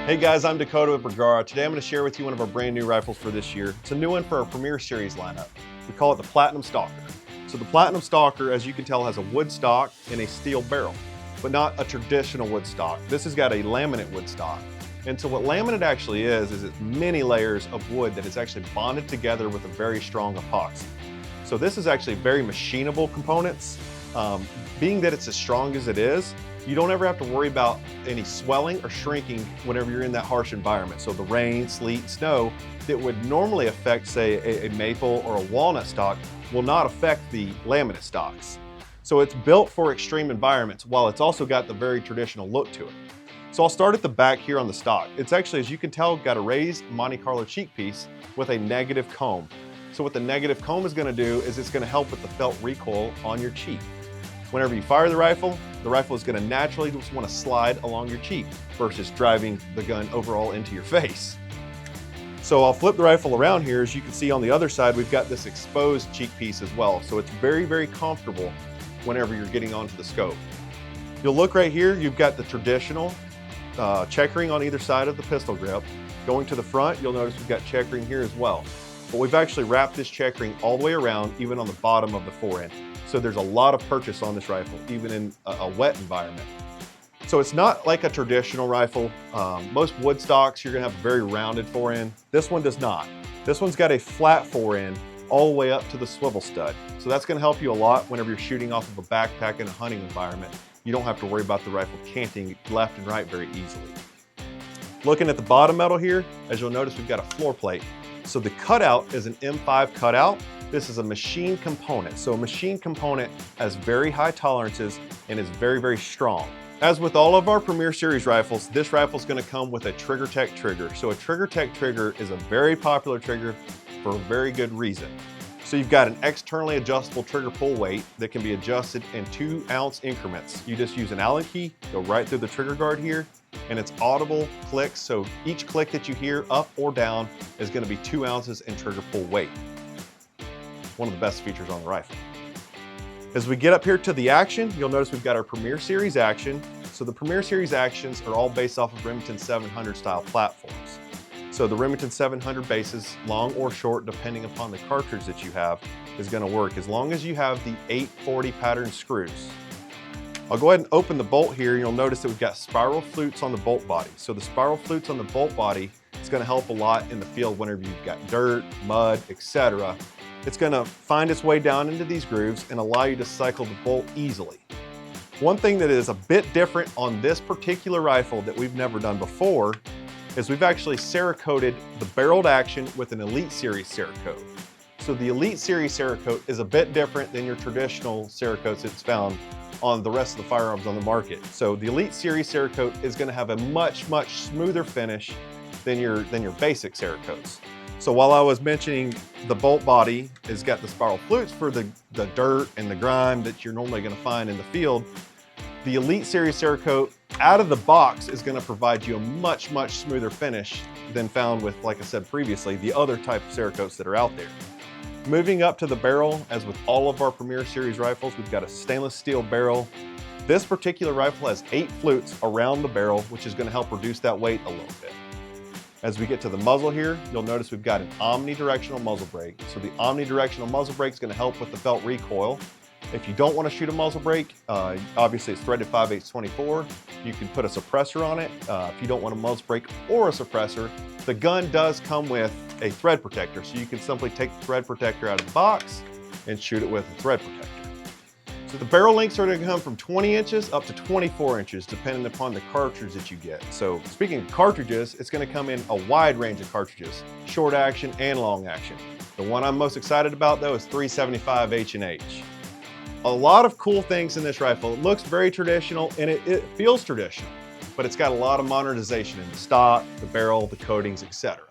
Hey guys, I'm Dakota with Bergara. Today I'm going to share with you one of our brand new rifles for this year. It's a new one for our Premier Series lineup. We call it the Platinum Stalker. So the Platinum Stalker, as you can tell, has a wood stock and a steel barrel, but not a traditional wood stock. This has got a laminate wood stock. And so what laminate actually is it's many layers of wood that is actually bonded together with a very strong epoxy. So this is actually very machinable components. Being that it's as strong as it is, you don't ever have to worry about any swelling or shrinking whenever you're in that harsh environment. So the rain, sleet, snow that would normally affect, say, a maple or a walnut stock will not affect the laminate stocks. So it's built for extreme environments while it's also got the very traditional look to it. So I'll start at the back here on the stock. It's actually, as you can tell, got a raised Monte Carlo cheek piece with a negative comb. So what the negative comb is going to do is it's going to help with the felt recoil on your cheek. Whenever you fire the rifle is going to naturally just want to slide along your cheek versus driving the gun overall into your face. So I'll flip the rifle around here. As you can see on the other side, we've got this exposed cheek piece as well. So it's very, very comfortable whenever you're getting onto the scope. You'll look right here, you've got the traditional checkering on either side of the pistol grip. Going to the front, you'll notice we've got checkering here as well. But we've actually wrapped this checkering all the way around, even on the bottom of the forend. So there's a lot of purchase on this rifle, even in a wet environment. So it's not like a traditional rifle. Most wood stocks, you're gonna have a very rounded forend. This one does not. This one's got a flat forend all the way up to the swivel stud. So that's gonna help you a lot whenever you're shooting off of a backpack in a hunting environment. You don't have to worry about the rifle canting left and right very easily. Looking at the bottom metal here, as you'll notice, we've got a floor plate. So the cutout is an M5 cutout. This is a machine component. So a machine component has very high tolerances and is very, very strong. As with all of our Premier Series rifles, this rifle is going to come with a TriggerTech trigger. So a TriggerTech trigger is a very popular trigger for a very good reason. So you've got an externally adjustable trigger pull weight that can be adjusted in 2-ounce increments. You just use an Allen key, go right through the trigger guard here, and it's audible clicks. So each click that you hear up or down is going to be 2 ounces in trigger pull weight. One of the best features on the rifle. As we get up here to the action, you'll notice we've got our Premier Series action. So the Premier Series actions are all based off of Remington 700 style platforms. So the Remington 700 bases, long or short, depending upon the cartridge that you have, is going to work as long as you have the 840 pattern screws. I'll go ahead and open the bolt here, and you'll notice that we've got spiral flutes on the bolt body. So the spiral flutes on the bolt body is going to help a lot in the field whenever you've got dirt, mud, etc. It's going to find its way down into these grooves and allow you to cycle the bolt easily. One thing that is a bit different on this particular rifle that we've never done before is we've actually Cerakoted the barreled action with an Elite Series Cerakote. So the Elite Series Cerakote is a bit different than your traditional Cerakotes that's found on the rest of the firearms on the market. So the Elite Series Cerakote is going to have a much, much smoother finish than your basic Cerakotes. So while I was mentioning the bolt body has got the spiral flutes for the dirt and the grime that you're normally going to find in the field, the Elite Series Cerakote out of the box is going to provide you a much, much smoother finish than found with, like I said previously, the other type of Cerakotes that are out there. Moving up to the barrel, as with all of our Premier Series rifles, we've got a stainless steel barrel. This particular rifle has 8 flutes around the barrel, which is going to help reduce that weight a little bit. As we get to the muzzle here, you'll notice we've got an omnidirectional muzzle brake. So the omnidirectional muzzle brake is going to help with the felt recoil. If you don't want to shoot a muzzle brake, obviously it's threaded 5/8-24. You can put a suppressor on it. If you don't want a muzzle brake or a suppressor, the gun does come with a thread protector. So you can simply take the thread protector out of the box and shoot it with a thread protector. So the barrel lengths are going to come from 20 inches up to 24 inches, depending upon the cartridge that you get. So speaking of cartridges, it's going to come in a wide range of cartridges, short action and long action. The one I'm most excited about though is 375 H&H. A lot of cool things in this rifle. It looks very traditional and it feels traditional, but it's got a lot of modernization in the stock, the barrel, the coatings, etc.